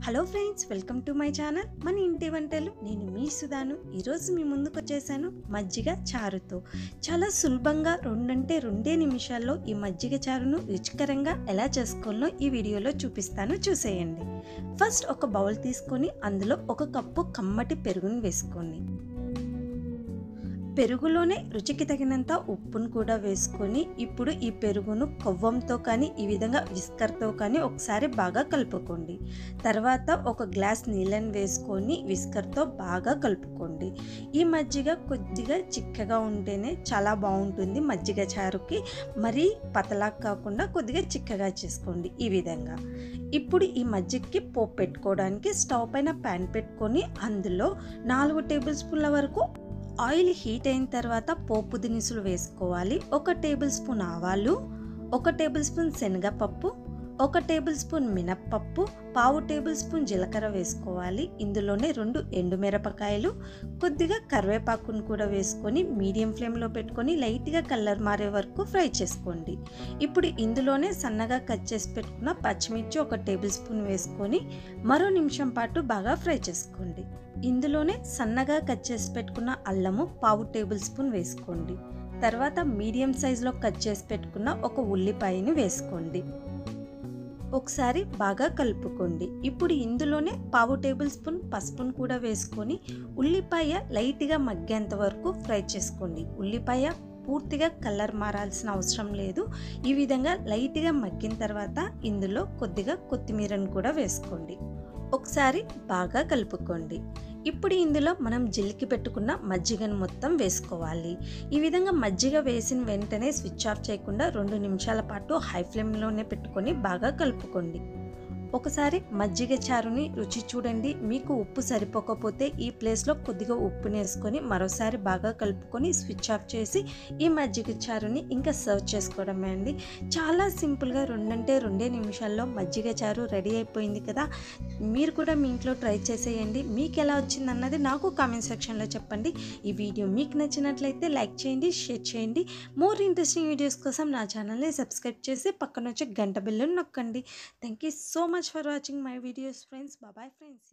Hello friends, welcome to my channel మన ఇంటి వంటలు. నేను మీ సుధాను. ఈరోజు మీ ముందుకు వచ్చేసాను మజ్జిగ చారుతో. చాలా సులభంగా రెండే నిమిషాల్లో ఈ మజ్జిగ చారును రుచికరంగా ఎలా చేసుకోవాలో ఈ వీడియోలో చూపిస్తాను, చూసేయండి. ఫస్ట్ ఒక బౌల్ తీసుకొని అందులో 1 కప్పు కమ్మటి పెరుగును వేసుకోండి. పెరుగులోనే రుచికి తగినంత ఉప్పును కూడా వేసుకొని ఇప్పుడు ఈ పెరుగును కొవ్వంతో కానీ ఈ విధంగా విస్కర్తో కానీ ఒకసారి బాగా కలుపుకోండి. తర్వాత 1 గ్లాస్ నీళ్ళని వేసుకొని విస్కర్తో బాగా కలుపుకోండి. ఈ మజ్జిగ కొద్దిగా చిక్కగా ఉంటేనే చాలా బాగుంటుంది మజ్జిగ చారుకి. మరీ పతలా కాకుండా కొద్దిగా చిక్కగా చేసుకోండి ఈ విధంగా. ఇప్పుడు ఈ మజ్జిగకి పోపు పెట్టుకోవడానికి స్టవ్ పైన ప్యాన్ పెట్టుకొని అందులో 4 టేబుల్ స్పూన్ల వరకు ఆయిల్ హీట్ అయిన తర్వాత పోపు దినుసులు వేసుకోవాలి. 1 టేబుల్ స్పూన్ ఆవాలు, 1 టేబుల్ స్పూన్ శనగపప్పు, 1 టేబుల్ స్పూన్ మినప్పప్పు, 1/2 టేబుల్ స్పూన్ జీలకర్ర వేసుకోవాలి. ఇందులోనే 2 ఎండుమిరపకాయలు, కొద్దిగా కరివేపాకును కూడా వేసుకొని మీడియం ఫ్లేమ్లో పెట్టుకొని లైట్గా కలర్ మారే వరకు ఫ్రై చేసుకోండి. ఇప్పుడు ఇందులోనే సన్నగా కట్ చేసి పెట్టుకున్న పచ్చిమిర్చి 1 టేబుల్ స్పూన్ వేసుకొని మరో నిమిషం పాటు బాగా ఫ్రై చేసుకోండి. ఇందులోనే సన్నగా కట్ చేసి పెట్టుకున్న అల్లము 1/2 టేబుల్ స్పూన్ వేసుకోండి. తర్వాత మీడియం సైజులో కట్ చేసి పెట్టుకున్న 1 ఉల్లిపాయని వేసుకోండి. ఒకసారి బాగా కలుపుకోండి. ఇప్పుడు ఇందులోనే 1/2 టేబుల్ స్పూన్ పసుపును కూడా వేసుకొని ఉల్లిపాయ లైట్గా మగ్గేంత వరకు ఫ్రై చేసుకోండి. ఉల్లిపాయ పూర్తిగా కలర్ మారాల్సిన అవసరం లేదు. ఈ విధంగా లైట్గా మగ్గిన తర్వాత ఇందులో కొద్దిగా కొత్తిమీరను కూడా వేసుకోండి. ఒకసారి బాగా కలుపుకోండి. ఇప్పుడు ఇందులో మనం జిలికి పెట్టుకున్న మజ్జిగను మొత్తం వేసుకోవాలి. ఈ విధంగా మజ్జిగ వేసిన వెంటనే స్విచ్ ఆఫ్ చేయకుండా 2 నిమిషాల పాటు హై ఫ్లేమ్లోనే పెట్టుకొని బాగా కలుపుకోండి. ఒకసారి మజ్జిగ చారుని రుచి చూడండి. మీకు ఉప్పు సరిపోకపోతే ఈ ప్లేస్లో కొద్దిగా ఉప్పుని వేసుకొని మరోసారి బాగా కలుపుకొని స్విచ్ ఆఫ్ చేసి ఈ మజ్జిగ చారుని ఇంకా సర్వ్ చేసుకోవడమే అండి. చాలా సింపుల్గా 2 నిమిషాల్లో మజ్జిగ చారు రెడీ అయిపోయింది కదా. మీరు కూడా మీ ఇంట్లో ట్రై చేసేయండి. మీకు ఎలా వచ్చిందన్నది నాకు కామెంట్ సెక్షన్లో చెప్పండి. ఈ వీడియో మీకు నచ్చినట్లయితే లైక్ చేయండి, షేర్ చేయండి. మోర్ ఇంట్రెస్టింగ్ వీడియోస్ కోసం నా ఛానల్ని సబ్స్క్రైబ్ చేసి పక్కన వచ్చే గంట బిల్లును నొక్కండి. Thank you so much for watching my videos, friends. Bye bye, friends.